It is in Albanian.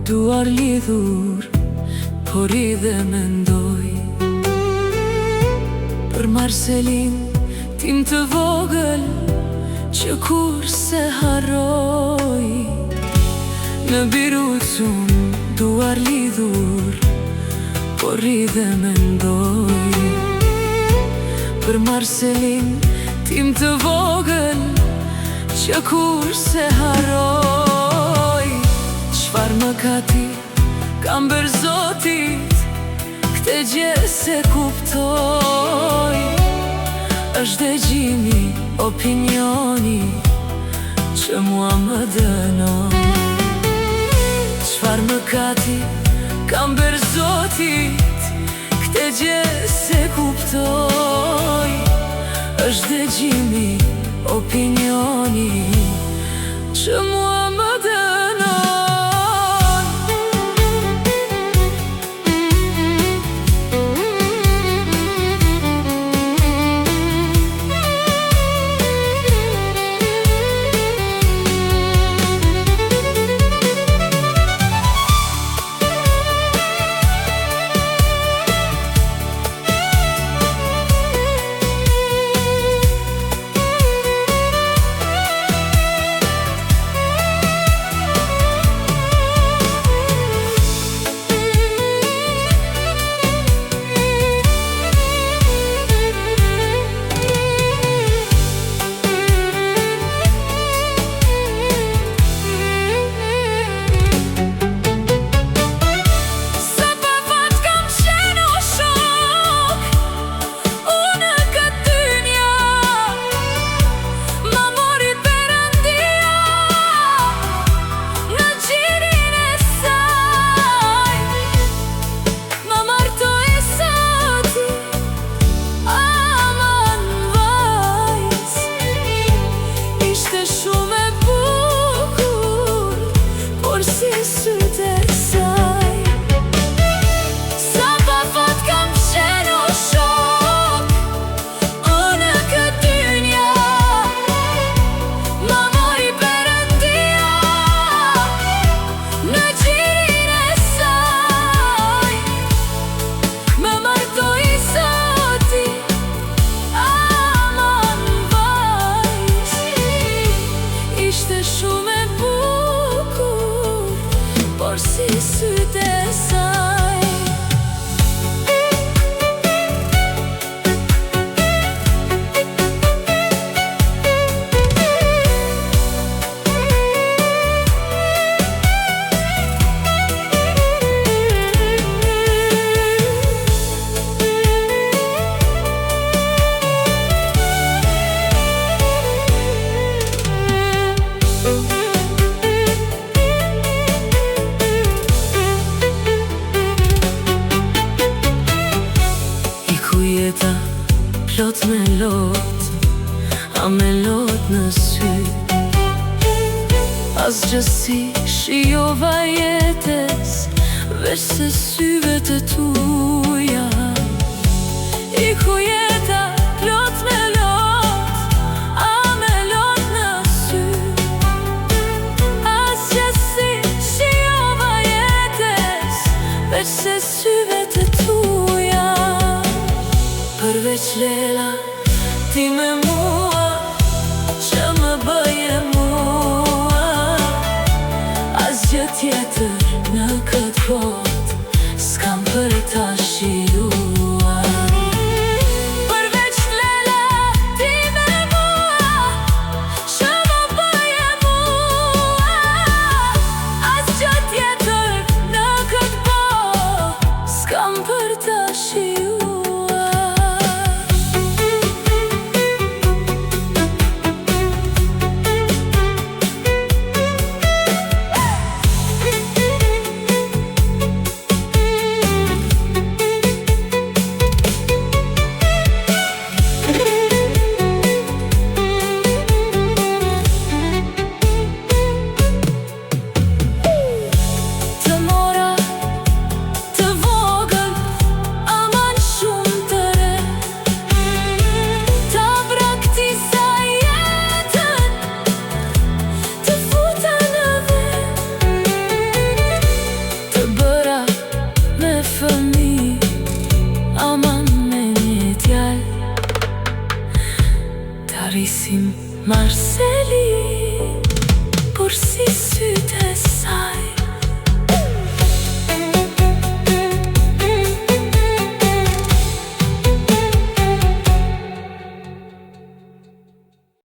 duar lidhur, por i dhe mendoj për Marselin, tim të vogël, që kur se harroj. Në Birucum, duar lidhur, por i dhe mendoj për Marselin, tim të vogël, që kur se harroj. Çfar mëkati kam bër Zotit, këtë gjë se kuptoj. Është dëgjimi, opinioni, që mua më dënon. Çfar mëkati kam bër Zotit, këtë gjë se kuptoj. Është dëgjimi, opinioni, që mua më dënon. Por si sytë e saj. Plot me lot, a me lot në sy. Asgjë si shijova jetës, veç se syve të tuja. Iku jeta, plot me lot, a me lot në sy. Asgjë si shijova jetës, veç se syve të tuja. Përveç lela, ti me mua, që më bëje mua. Asgjë tjetër në këtë botë, s'kam për ta shijuar. Përveç lela, ti me mua, që më bëje mua. Asgjë tjetër në këtë botë, s'kam për ta shijuar. Mars